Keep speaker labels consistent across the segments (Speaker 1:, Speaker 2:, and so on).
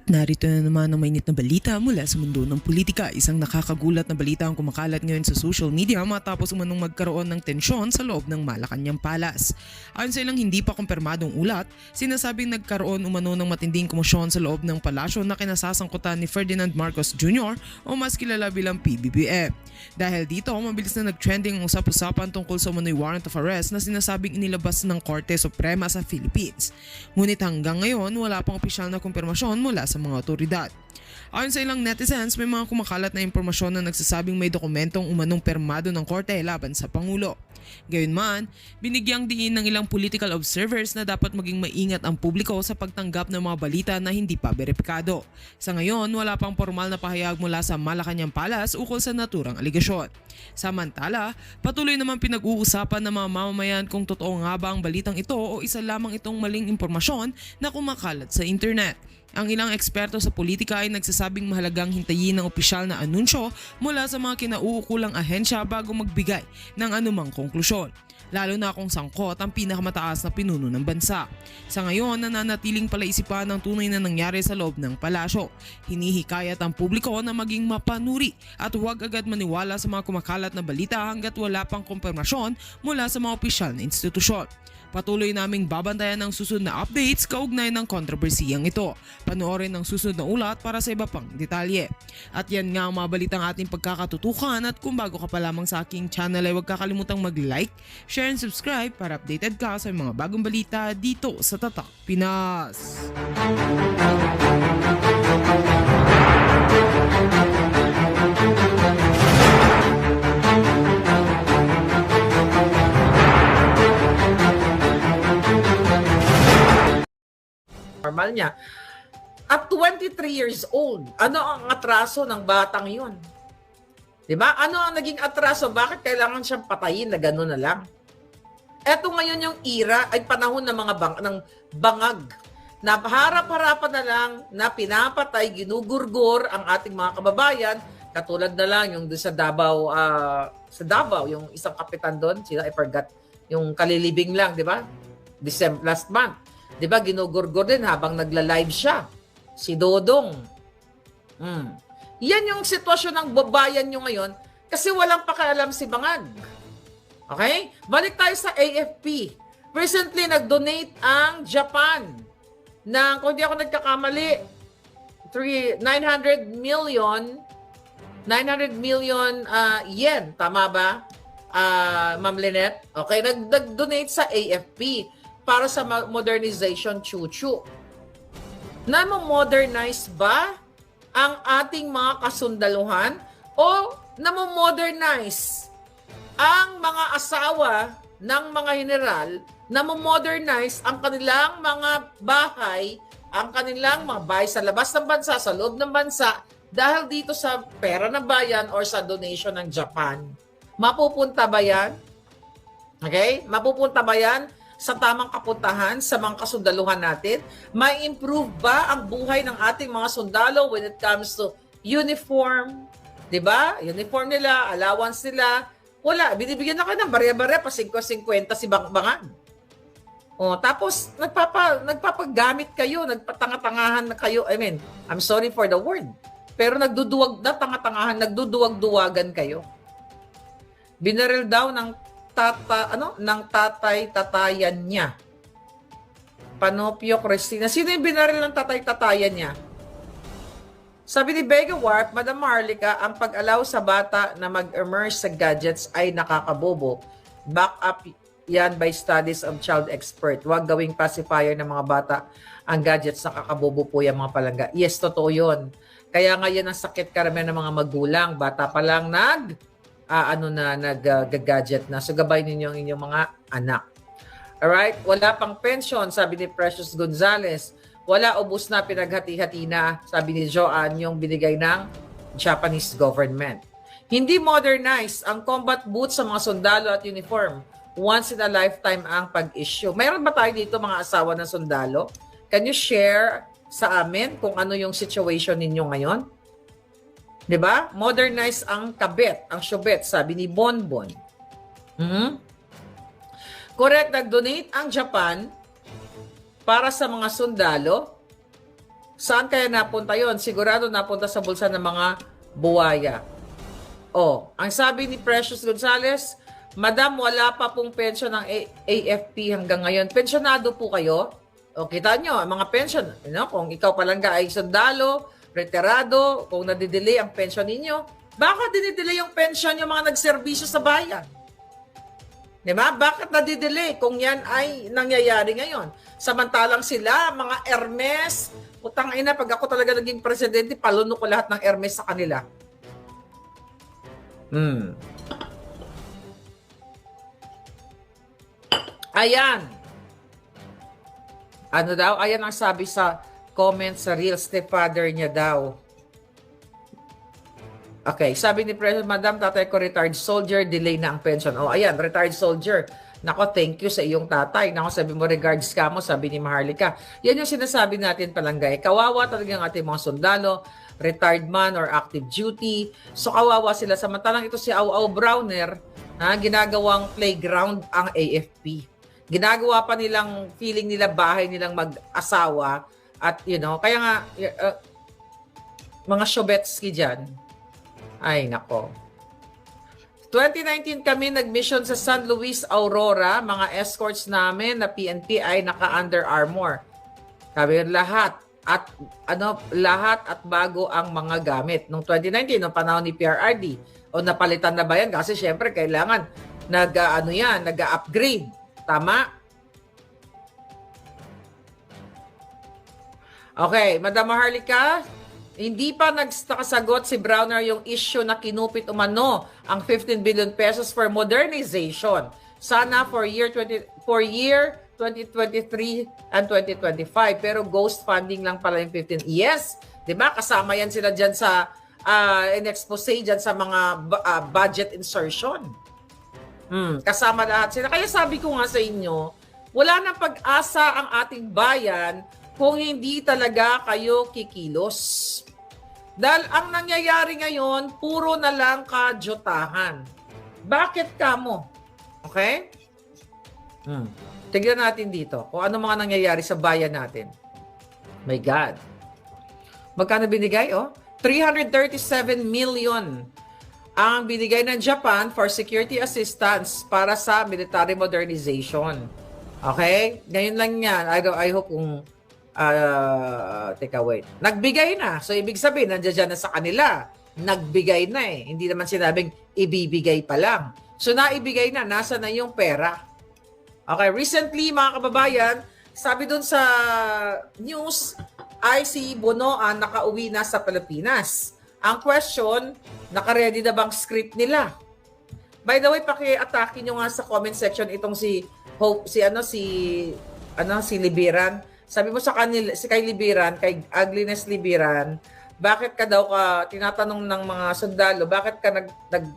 Speaker 1: Narito na naman ang mainit na balita mula sa mundo ng politika. Isang nakakagulat na balita ang kumakalat ngayon sa social media matapos umanong magkaroon ng tensyon sa loob ng Malacanang Palace. Ayon sa ilang hindi pa kumpirmadong ulat, sinasabing nagkaroon umano ng matinding komosyon sa loob ng palasyo na kinasasangkutan ni Ferdinand Marcos Jr. o mas kilala bilang PBBM. Dahil dito, mabilis na nag-trending ang usap-usapan tungkol sa umano'y warrant of arrest na sinasabing inilabas ng Korte Suprema sa Philippines. Ngunit hanggang ngayon, wala pang opisyal na kumpirmasyon mula sa mga otoridad. Ayon sa ilang netizens, may mga kumakalat na impormasyon na nagsasabing may dokumentong umanong permado ng korte laban sa Pangulo. Gayunman, binigyang diin ng ilang political observers na dapat maging maingat ang publiko sa pagtanggap ng mga balita na hindi pa beripikado. Sa ngayon, wala pang formal na pahayag mula sa Malacanang Palace ukol sa naturang aligasyon. Samantala, patuloy naman pinag-uusapan ng mga mamamayan kung totoo nga ba ang balitang ito o isa lamang itong maling impormasyon na kumakalat sa internet. Ang ilang eksperto sa politika ay nagsasabing mahalagang hintayin ng opisyal na anunsyo mula sa mga kinauukulang ahensya bago magbigay ng anumang konklusyon, lalo na kung sangkot ang pinakamataas na pinuno ng bansa. Sa ngayon, nananatiling palaisipan ang tunay na nangyari sa loob ng palasyo. Hinihikayat ang publiko na maging mapanuri at huwag agad maniwala sa mga kumakalat na balita hanggat wala pang kumpirmasyon mula sa mga opisyal na institusyon. Patuloy naming babantayan ang susunod na updates kaugnay ng kontrobersiyang ito. Panoorin ang susunod na ulat para sa iba pang detalye. At yan nga ang mga balitang ating pagkakatutukan, at kung bago ka pa lamang sa aking channel ay huwag kakalimutang mag-like, share and subscribe para updated ka sa mga bagong balita dito sa Tatak Pinas.
Speaker 2: Normal niya. At 23 years old, ano ang atraso ng batang yun? Diba? Ano ang naging atraso? Bakit kailangan siyang patayin na gano'n na lang? Eto ngayon yung era ay panahon ng mga ng bangag na harap-harapan na lang na pinapatay, ginugurgor ang ating mga kababayan, katulad na lang yung sa Davao, yung isang kapitan doon, sila I forgot, yung kalilibing lang, di ba? December last month. Di ba, ginugurgor din habang nagla-live siya. Si Dodong. Yan yung sitwasyon ng babayan nyo ngayon kasi walang pakialam si Bangag. Okay? Balik tayo sa AFP. Recently, nag-donate ang Japan ng, kung di ako nagkakamali, 900 million yen. Tama ba, Ma'am Lynette? Okay, nag-donate sa AFP para sa modernization chuchu. Namo-modernize ba ang ating mga kasundaluhan o namo-modernize ang mga asawa ng mga general, namo-modernize ang kanilang mga bahay, ang kanilang mga bahay sa labas ng bansa, sa loob ng bansa, dahil dito sa pera ng bayan or sa donation ng Japan? Mapupunta ba yan? Okay? Mapupunta ba yan sa tamang kapuntahan sa mga kasundaluhan natin? May improve ba ang buhay ng ating mga sundalo when it comes to uniform? Diba? Uniform nila, allowance nila. Wala. Binibigyan na kayo ng barya-barya pa 50-50 si Bangan. O, tapos nagpapagamit kayo, nagpatanga-tangahan na kayo. I mean, I'm sorry for the word. Pero tanga-tangahan, nagduduwag-duwagan kayo. Binaril daw ng tatay-tatayan niya. Panopio Cristina. Sino yung binaril ng tatay-tatayan niya? Sabi ni Vega Warp, Madam Marlica, ang pag-allow sa bata na mag-immerse sa gadgets ay nakakabobo. Back up yan by studies of child expert. Huwag gawing pacifier ng mga bata ang gadgets, nakakabobo po yung mga palangga. Yes, totoo yun. Kaya ngayon ang sakit karamihan ng mga magulang. Bata pa lang nag-gadget na. So, gabay ninyo ang inyong mga anak. Alright? Wala pang pension, sabi ni Precious Gonzales. Wala, ubos na, pinaghati-hati na, sabi ni Joanne, yung binigay ng Japanese government. Hindi modernized ang combat boots sa mga sundalo at uniform. Once in a lifetime ang pag-issue. Mayroon ba tayo dito mga asawa ng sundalo? Can you share sa amin kung ano yung situation ninyo ngayon? Diba? Modernize ang kabet, ang syobet, sabi ni Bonbon. Correct, nag-donate ang Japan para sa mga sundalo Saan kaya napunta yon? Sigurado napunta sa bulsa ng mga buwaya. Ang sabi ni Precious Gonzales, Madam, wala pa pong pension ng AFP hanggang ngayon. Pensionado po kayo? Kita nyo, mga pension, kung ikaw palangga ay sundalo, retirado, kung nadidelay ang pension ninyo, baka dinidelay yung pension yung mga nagserbisyo sa bayan? Diba? Bakit nadidelay kung yan ay nangyayari ngayon? Samantalang sila, mga Hermes, utang ina, pag ako talaga naging presidente, palunok ko lahat ng Hermes sa kanila. Ayan. Ano daw? Ayan ang sabi sa comment sa real stepfather niya daw. Okay, sabi ni President, Madam, tatay ko retired soldier, delay na ang pension. Ayan, retired soldier. Nako, thank you sa iyong tatay. Nako, sabi mo, regards ka mo, sabi ni Maharlika. Yan yung sinasabi natin palangga. Kawawa talaga ang ating mga sundalo, retired man or active duty. So, kawawa sila. Samantalang ito si Au Browner, ginagawang playground ang AFP. Ginagawa pa nilang feeling nila bahay nilang mag-asawa at kaya nga mga Shobetsky dyan, ay nako. 2019 kami nag-mission sa San Luis Aurora, mga escorts namin na PNP ay naka-Under Armour. Sabi lahat at bago ang mga gamit. Noong 2019, noong panahon ni PRRD, napalitan na ba yan? Kasi syempre kailangan nag-upgrade. Tama? Okay, Madam Maharlika, hindi pa nagsasagot si Browner yung issue na kinupit umano ang 15 billion pesos for modernization. Sana for year 2023 and 2025. Pero ghost funding lang pala yung 15. Yes, 'di ba? Kasama yan sila diyan sa in-expose diyan sa mga budget insertion. Kasama lahat sila. Kaya sabi ko nga sa inyo, wala nang pag-asa ang ating bayan kung hindi talaga kayo kikilos. Dahil ang nangyayari ngayon, puro na lang kajotahan. Bakit kamo? Okay? Tignan natin dito kung ano mga nangyayari sa bayan natin. My God. Magkano binigay? 337 million ang binigay ng Japan for security assistance para sa military modernization. Okay? Ngayon lang yan. I hope kung teka, wait. Nagbigay na. So, ibig sabihin, nandiyan na sa kanila. Nagbigay na eh. Hindi naman sinabing ibibigay pa lang. So, naibigay na. Nasa na yung pera. Okay, recently, mga kababayan, sabi dun sa news, ay si Bonoan nakauwi na sa Pilipinas. Ang question, naka-ready na bang script nila? By the way, paki-atake nyo nga sa comment section itong si Hope, si Libiran. Sabi mo sa kanila, kay Libiran, kay Ugliness Libiran, bakit ka daw tinatanong ng mga sundalo, bakit ka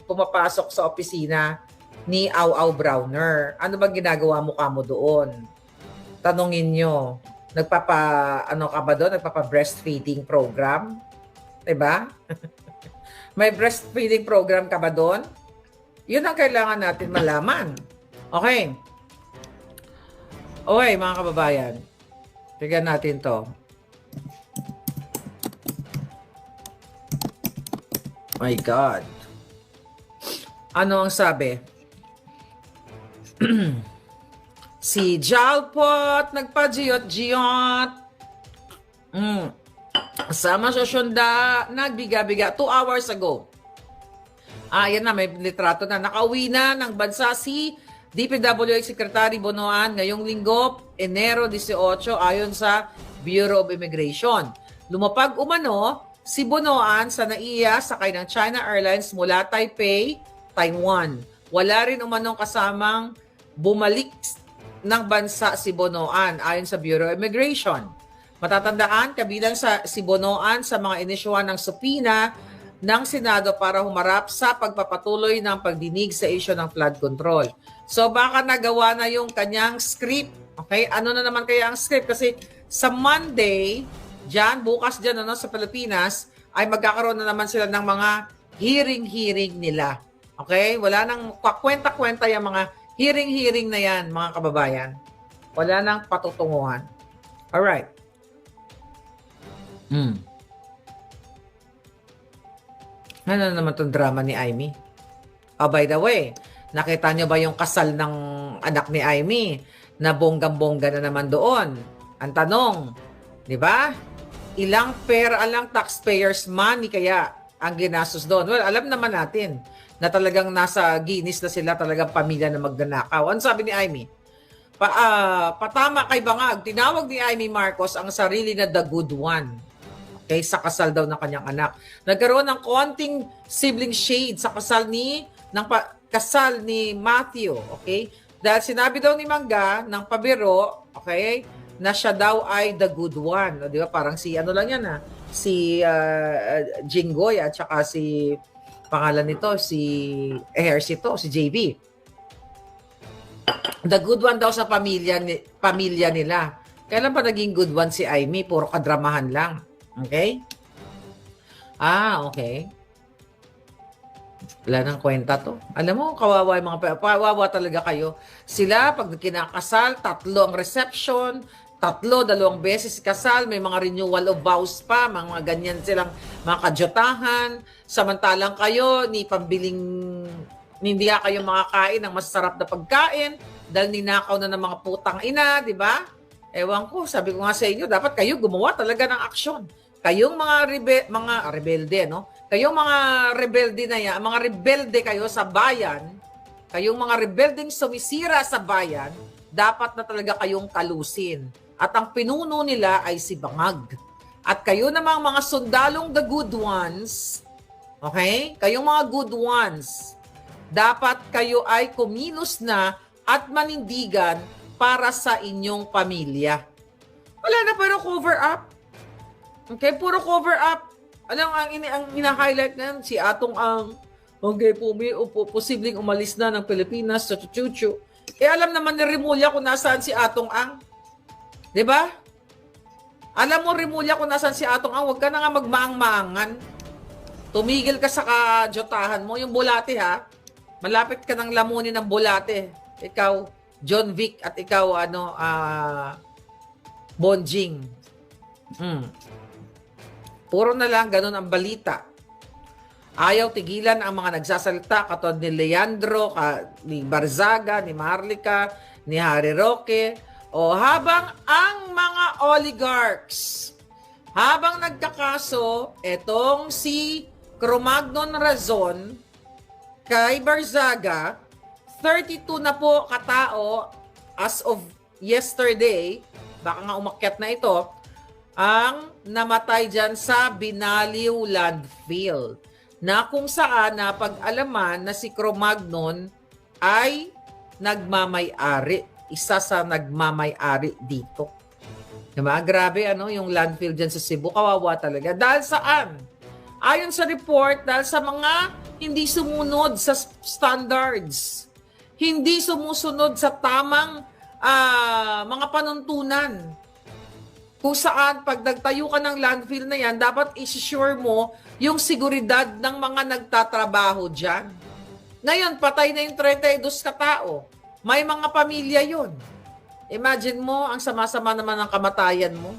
Speaker 2: pumapasok sa opisina ni Au Browner? Ano bang ginagawa mo kamo doon? Tanungin nyo. Ka ba doon? Nagpapa-breastfeeding program? Diba? May breastfeeding program ka ba doon? Yun ang kailangan natin malaman. Okay. Okay, mga kababayan. Tignan natin to. My God. Ano ang sabi? Si Jalpot nagpa-jiyot-jiyot. Sama sa Shonda, nagbiga-biga 2 hours ago. Yan na, may litrato na. Nakauwi na ng bansa si DPWH Secretary Bonoan ngayong linggo, Enero 18, ayon sa Bureau of Immigration. Lumapag umano si Bonoan sa NAIA sakay ng China Airlines mula Taipei, Taiwan. Wala rin umanong kasamang bumalik ng bansa si Bonoan ayon sa Bureau of Immigration. Matatandaan, kabilang si Bonoan sa mga inisyuhan ng subpoena ng Senado para humarap sa pagpapatuloy ng pagdinig sa issue ng flood control. So baka nagawa na yung kanyang script. Okay? Ano na naman kaya ang script? Kasi sa Monday, bukas dyan sa Pilipinas, ay magkakaroon na naman sila ng mga hearing nila. Okay? Wala nang kwenta-kwenta yung mga hearing na yan, mga kababayan. Wala nang patutunguhan. Alright. Hmm. Ano naman tong drama ni Amy? Oh, by the way, nakita nyo ba yung kasal ng anak ni Amy na bonggang-bongga na naman doon? Ang tanong, di ba? Ilang pera, alang taxpayers money kaya ang ginastos doon? Well, alam naman natin na talagang nasa Guinness na sila, talagang pamilya na magnanakaw. Ano sabi ni Amy? Patama kay Bangag, tinawag ni Amy Marcos ang sarili na the good one. Okay, sa kasal daw ng kanyang anak. Nagkaroon ng konting sibling shade sa kasal ni Matthew, okay? Dahil sinabi daw ni Mangga ng pabiro, okay, na siya daw ay the good one. O, di ba? Parang si ano lang yan si Jinggoy at saka si pangalan nito, si Ejercito, si JB. The good one daw sa pamilya nila. Kailan pa naging good one si Amy? Puro kadramahan lang. Okay? Okay. Wala nang kwenta to. Alam mo, kawawa yung kawawa talaga kayo. Sila, pag kinakasal, 3 ang reception, 2 beses kasal, may mga renewal of vows pa, mga ganyan silang mga kajotahan. Samantalang kayo, hindi kayo makakain ng masarap na pagkain dahil ninakaw na ng mga putang ina, di ba? Ewan ko, sabi ko nga sa inyo, dapat kayo gumawa talaga ng aksyon. Kayong mga rebelde, no? Kayong mga rebelde na yan, mga rebelde kayo sa bayan, kayong mga rebeldeng sumisira sa bayan, dapat na talaga kayong kalusin. At ang pinuno nila ay si Bangag. At kayo namang mga sundalong the good ones, okay? Kayong mga good ones, dapat kayo ay kumilos na at manindigan para sa inyong pamilya. Wala na, pero cover up. Okay, puro cover up. Alam ang ina-highlight na yan, si Atong Ang, okay, posibleng umalis na ng Pilipinas sa chuchu. Alam naman ni Rimulya kung nasaan si Atong Ang. 'Di ba? Alam mo, Rimulya, kung nasaan si Atong Ang, huwag ka na nga magmaang-maangan. Tumigil ka sa kajotahan mo. Yung bulate, ha? Malapit ka ng lamunin ng bulate. Ikaw, John Vic, at ikaw, Bonjing. Puro na lang ganun ang balita. Ayaw tigilan ang mga nagsasalita katulad ni Leandro, ni Barzaga, ni Marlica, ni Harry Roque, o habang ang mga oligarchs, habang nagkakaso, etong si Cromagnon Razon kay Barzaga, 32 na po katao as of yesterday, baka nga umakyat na ito, ang namatay dyan sa Binaliw Landfill, na kung saan napag-alaman na si Cromagnon ay nagmamay-ari, isa sa nagmamay-ari dito. Diba? Grabe yung landfill dyan sa Cebu, kawawa talaga. Dahil saan? Ayon sa report, dahil sa mga hindi sumunod sa standards, hindi sumusunod sa tamang mga panuntunan. Kung saan, pag nagtayo ka ng landfill na yan, dapat isi-sure mo yung seguridad ng mga nagtatrabaho dyan. Ngayon, patay na yung 32 katao. May mga pamilya yon. Imagine mo, ang sama-sama naman ng kamatayan mo.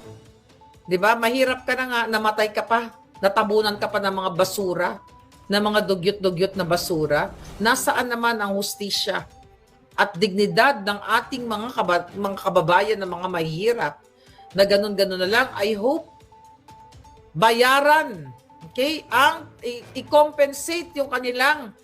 Speaker 2: 'Di ba? Mahirap ka na nga, namatay ka pa, natabunan ka pa ng mga basura, ng mga dugyot-dugyot na basura. Nasaan naman ang hustisya at dignidad ng ating mga kababayan na mga mahihirap? Na ganun-ganun na lang, I hope bayaran, okay, ang i-compensate yung kanilang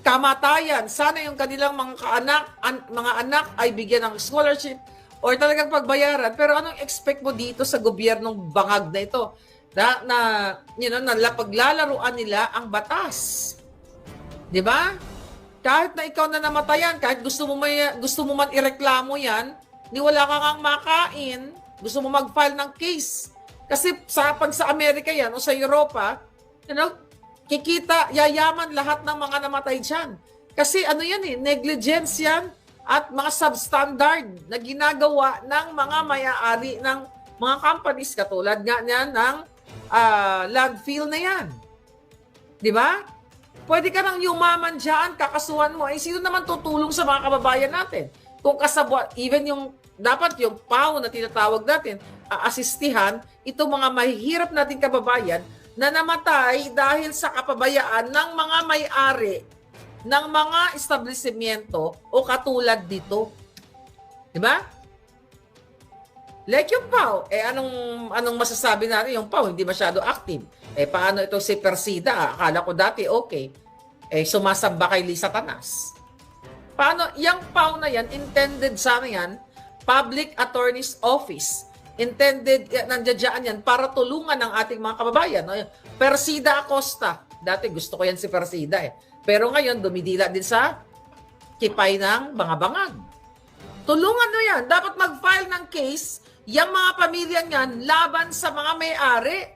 Speaker 2: kamatayan. Sana yung kanilang mga anak ay bigyan ng scholarship or talagang pagbayaran. Pero anong expect mo dito sa gobyernong Bangag na ito? Na paglalaruan nila ang batas. 'Di ba? Kahit na ikaw na namatayan, kahit gusto mo man ireklamo 'yan, ni wala ka ngang makain, gusto mo mag-file ng case. Kasi pag sa Amerika yan o sa Europa, yayaman lahat ng mga namatay dyan. Kasi negligence yan at mga substandard na ginagawa ng mga may-ari ng mga companies katulad nga niyan ng landfill na yan. Di ba? Pwede ka nang yumaman dyan, kakasuhan mo. Sino naman tutulong sa mga kababayan natin? Kung kasabwat, even dapat yung PAO na tinatawag natin, aasistihan itong mga mahihirap nating kababayan na namatay dahil sa kapabayaan ng mga may-ari ng mga establishmento o katulad dito. Di ba? Like yung PAO, anong masasabi natin? Yung PAO hindi masyado active. Paano ito si Persida? Akala ko dati okay. Sumasamba kay Lisa Tanas. Paano? Yung PAO na yan, intended sana yan, Public Attorney's Office. Intended, nandiyan yan para tulungan ng ating mga kababayan. Persida Acosta. Dati gusto ko yan si Persida Pero ngayon, dumidila din sa kipay ng mga bangag. Tulungan nyo yan. Dapat mag-file ng case yung mga pamilya niyan laban sa mga may-ari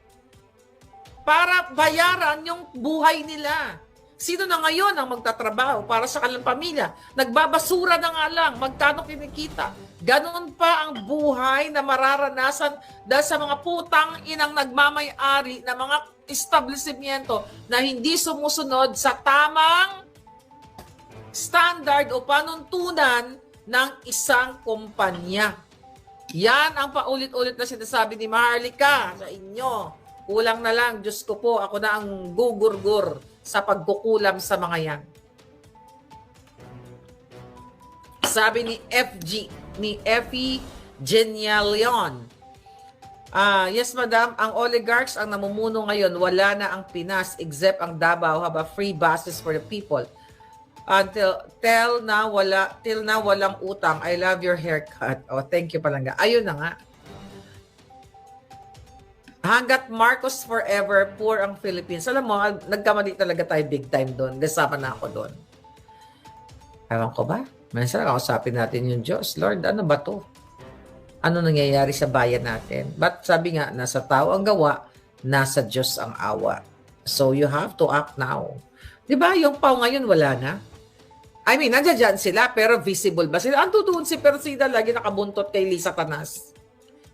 Speaker 2: para bayaran yung buhay nila. Sino na ngayon ang magtatrabaho para sa kanilang pamilya? Nagbabasura na nga lang, magkano kinikita. Ganon pa ang buhay na mararanasan dahil sa mga putang inang nagmamay-ari na mga establishmento na hindi sumusunod sa tamang standard o panuntunan ng isang kumpanya. Yan ang paulit-ulit na sinasabi ni Maharlika sa inyo. Kulang na lang, Diyos ko po, ako na ang gugurgur sa pagkukulam sa mga yan. Sabi ni Effie Genialion, yes madam, ang oligarchs ang namumuno ngayon, wala na ang Pinas except ang Davao have a free buses for the people. Till now walang utang. I love your haircut. Oh, thank you palangga. Ayun na nga. Hanggat Marcos forever, poor ang Philippines. Alam mo, nagkamali talaga tayo big time doon. Kasama na ako doon. Ewan ko ba? Minsan kausapin natin yung Diyos. Lord, ano ba to? Ano nangyayari sa bayan natin? But sabi nga, nasa tao ang gawa, nasa Diyos ang awa. So you have to act now. Diba? Yung PAO ngayon, wala na. I mean, nandiyan sila, pero visible ba sila? Ando doon si Persida, lagi nakabuntot kay Lisa Tanas.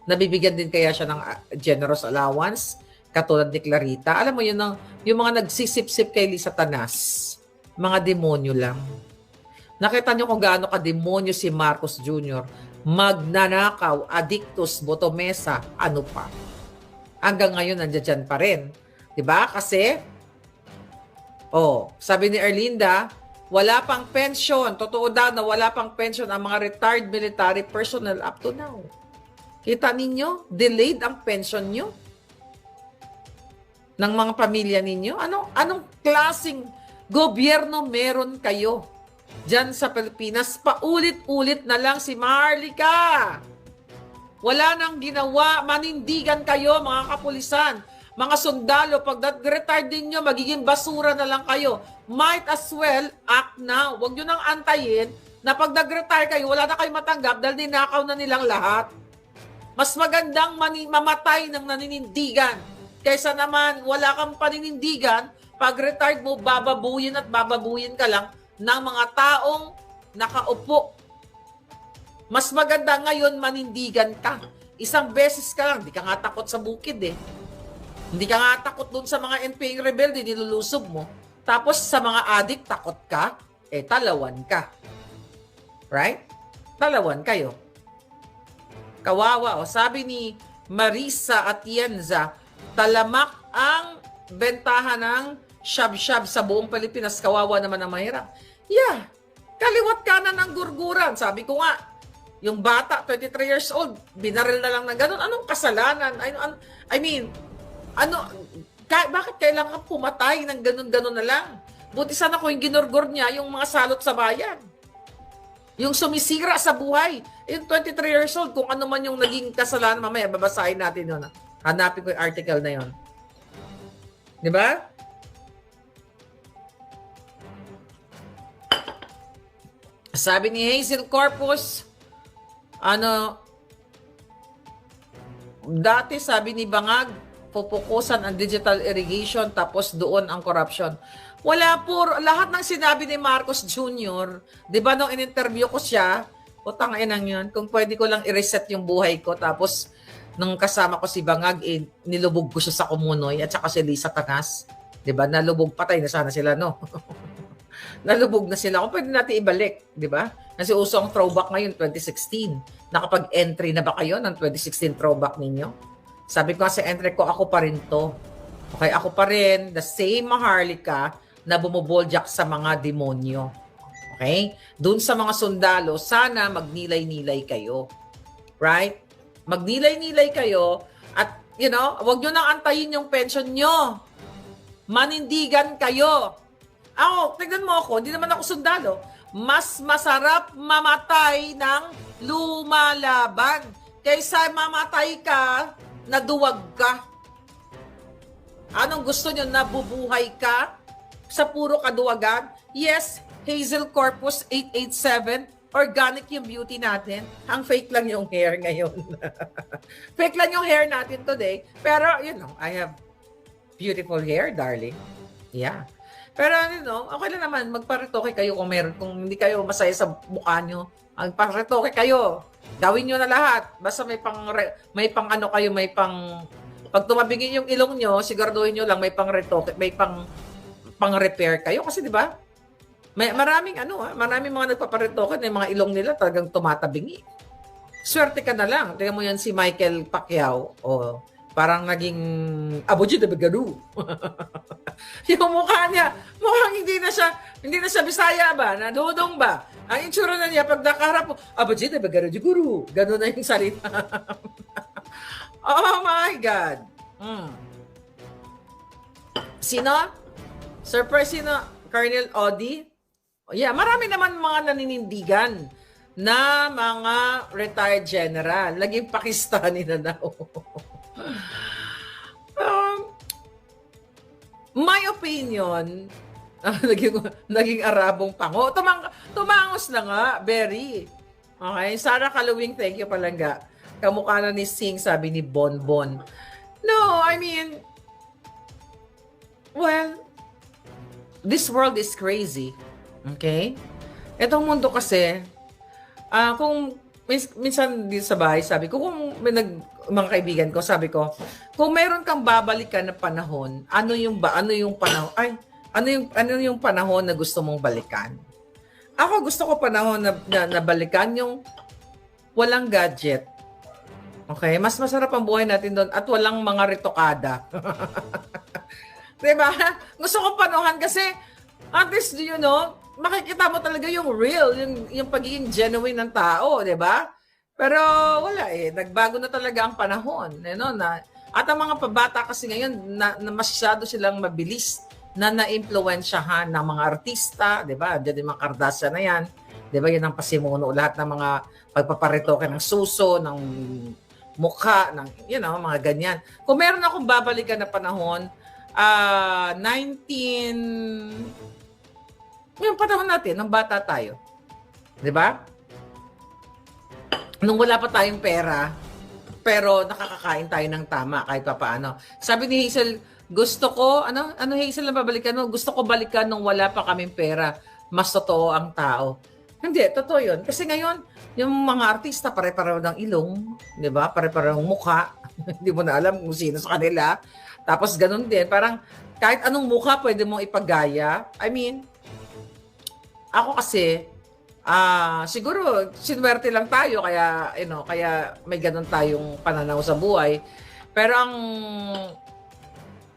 Speaker 2: Nabibigyan din kaya siya ng generous allowance, katulad ni Clarita. Alam mo yun, yung mga nagsisip-sip kay Lisa Tanas, mga demonyo lang. Nakita niyo kung gaano ka-demonyo si Marcos Jr., magnanakaw, addictus, botomesa, ano pa. Hanggang ngayon, nandiyan pa rin. Diba? Kasi, sabi ni Erlinda, wala pang pension. Totoo daw na wala pang pension ang mga retired military personnel up to now. Kita ninyo? Delayed ang pension nyo ng mga pamilya ninyo. Anong klaseng gobyerno meron kayo dyan sa Pilipinas? Paulit-ulit na lang si Maharlika. Wala nang ginawa. Manindigan kayo, mga kapulisan. Mga sundalo, pag retired din nyo, magiging basura na lang kayo. Might as well act now. Huwag nyo nang antayin na pag nag-retire kayo, wala na kayo matanggap dahil ninakaw na nilang lahat. Mas magandang mamatay ng naninindigan kaysa naman wala kang paninindigan, pag retired mo, bababuyin at bababuyin ka lang ng mga taong nakaupo. Mas maganda ngayon manindigan ka. Isang beses ka lang, di ka nga takot sa bukid Hindi ka nga takot dun sa mga NPA rebelde, nilulusob mo. Tapos sa mga addict, takot ka, talawan ka. Right? Talawan kayo. Kawawa. Sabi ni Marisa Atienza, talamak ang bentahan ng shab-shab sa buong Pilipinas. Kawawa naman ang mahirap. Yeah. Kaliwat kanan ng gurguran. Sabi ko nga, yung bata, 23 years old, binaril na lang ng ganun. Anong kasalanan? Bakit kailangan pumatay ng ganun-ganun na lang? Buti sana kung yung ginurgur niya, yung mga salot sa bayan. Yung sumisira sa buhay. Yung 23 years old, kung ano man yung naging kasalanan, mamaya babasahin natin yun. Hanapin ko yung article na yun. Di ba? Sabi ni Hazel Corpus, dati sabi ni Bangag, pupukusan ang digital irrigation tapos doon ang corruption. Wala po, lahat ng sinabi ni Marcos Jr., di ba nung in-interview ko siya, utang inang yun, kung pwede ko lang i-reset yung buhay ko, tapos nung kasama ko si Bangag, nilubog ko siya sa Kumunoy at saka si Lisa Tanas. Di ba? Nalubog, patay na sana sila, no? Nalubog na sila. Kung pwede natin ibalik, di ba? Kasi uso ang throwback ngayon, 2016. Nakapag-entry na ba kayo ng 2016 throwback ninyo? Sabi ko sa entry ko, ako pa rin to. Okay, ako pa rin, the same Maharlika na bumuboljak sa mga demonyo. Okay? Doon sa mga sundalo, sana magnilay-nilay kayo. Right? Magnilay-nilay kayo at, wag nyo nang antayin yung pension nyo. Manindigan kayo. Ako, tignan mo ako, hindi naman ako sundalo. Mas masarap mamatay ng lumalaban kaysa mamatay ka na duwag ka. Anong gusto nyo? Nabubuhay ka sa puro kaduwagan? Yes, Hazel Corpus 887, organic yung beauty natin. Ang fake lang yung hair ngayon. Fake lang yung hair natin today. Pero, I have beautiful hair, darling. Yeah. Pero okay lang naman, magparetoke kayo kung hindi kayo masaya sa mukha nyo. Magparetoke kayo. Gawin nyo na lahat. Basta may pag tumabingin yung ilong nyo, siguraduhin nyo lang may pang retoke, may pang repair kayo. Kasi di ba? Maraming mga nagpaparetoke na yung mga ilong nila talagang tumatabingi. Swerte ka na lang. Tingnan mo yan si Michael Pacquiao. Parang naging Aboji de Begaru. Yung mukha niya, mukhang hindi na siya Bisaya ba? Nadudong ba? Ang itsura na niya, pag nakaharap mo, Aboji de Begaru di Guru. Ganun na yung salita. Oh my God. Sino? Surprise, sino? Colonel Odi? Yeah, marami naman mga naninindigan na mga retired general. Laging Pakistani na daw. My opinion, naging Arabong pango. Tumangos na nga, very. Okay, Sarah Kaluwing, thank you palangga. Kamukha na ni Sing, sabi ni Bonbon. No, I mean, well, this world is crazy. Okay? Itong mundo kasi, kung minsan din sa bahay, sabi ko, kung may mga kaibigan ko, sabi ko, kung meron kang babalikan na panahon, ano yung panahon na gusto mong balikan? Ako gusto ko panahon na balikan yung walang gadget. Okay? Mas masarap ang buhay natin doon at walang mga retokada. Diba? Gusto ko panahon kasi at least, makikita mo talaga yung real, yung pagiging genuine ng tao, di ba? Pero wala nagbago na talaga ang panahon. At ang mga pabata kasi ngayon, na masyado silang mabilis na na-impluensyahan ng mga artista, di ba? Diyan yung mga Kardashian na yan. Di ba? Yan ang pasimuno lahat ng mga pagpaparitoke ng suso, ng mukha, ng, mga ganyan. Kung meron akong babalikan na panahon, yung panahon natin, nung bata tayo. Di ba? Nung wala pa tayong pera, pero nakakakain tayo ng tama kahit pa paano. Sabi ni Hazel, gusto ko, Hazel na babalikan mo? Gusto ko balikan nung wala pa kaming pera. Mas totoo ang tao. Hindi, totoo yun. Kasi ngayon, yung mga artista, pare-pareho ng ilong, di ba? Pare-pareho ng mukha. Hindi mo na alam kung sino sa kanila. Tapos ganun din, parang kahit anong mukha pwede mong ipagaya. I mean, ako kasi, siguro, sinwerte lang tayo, kaya may ganun tayong pananaw sa buhay. Pero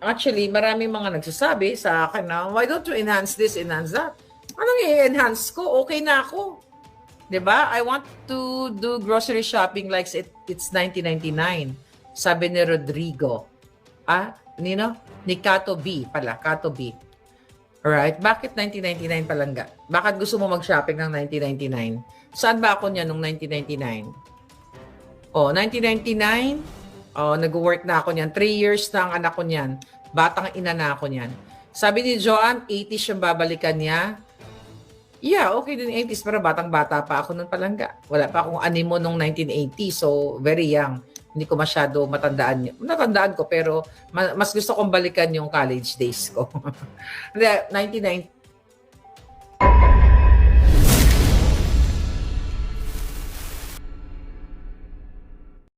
Speaker 2: actually, maraming mga nagsasabi sa akin na, why don't you enhance this, enhance that? Anong i-enhance ko? Okay na ako. 'Di ba? I want to do grocery shopping like it's 1999. Sabi ni Rodrigo. Ni Kato B pala, Kato B. Alright, bakit 1999 palangga? Bakit gusto mo mag-shopping ng 1999? Saan ba ako niya nung 1999? 1999, nag-work na ako niyan. 3 years na ang anak ko niyan. Batang ina na ako niyan. Sabi ni Joanne, 80s yung babalikan niya. Yeah, okay din 80s, pero batang-bata pa ako nun palangga. Wala pa akong animo nung 1980, so very young. Hindi ko masyado matandaan. Natandaan ko, pero mas gusto kong balikan yung college days ko. 1990.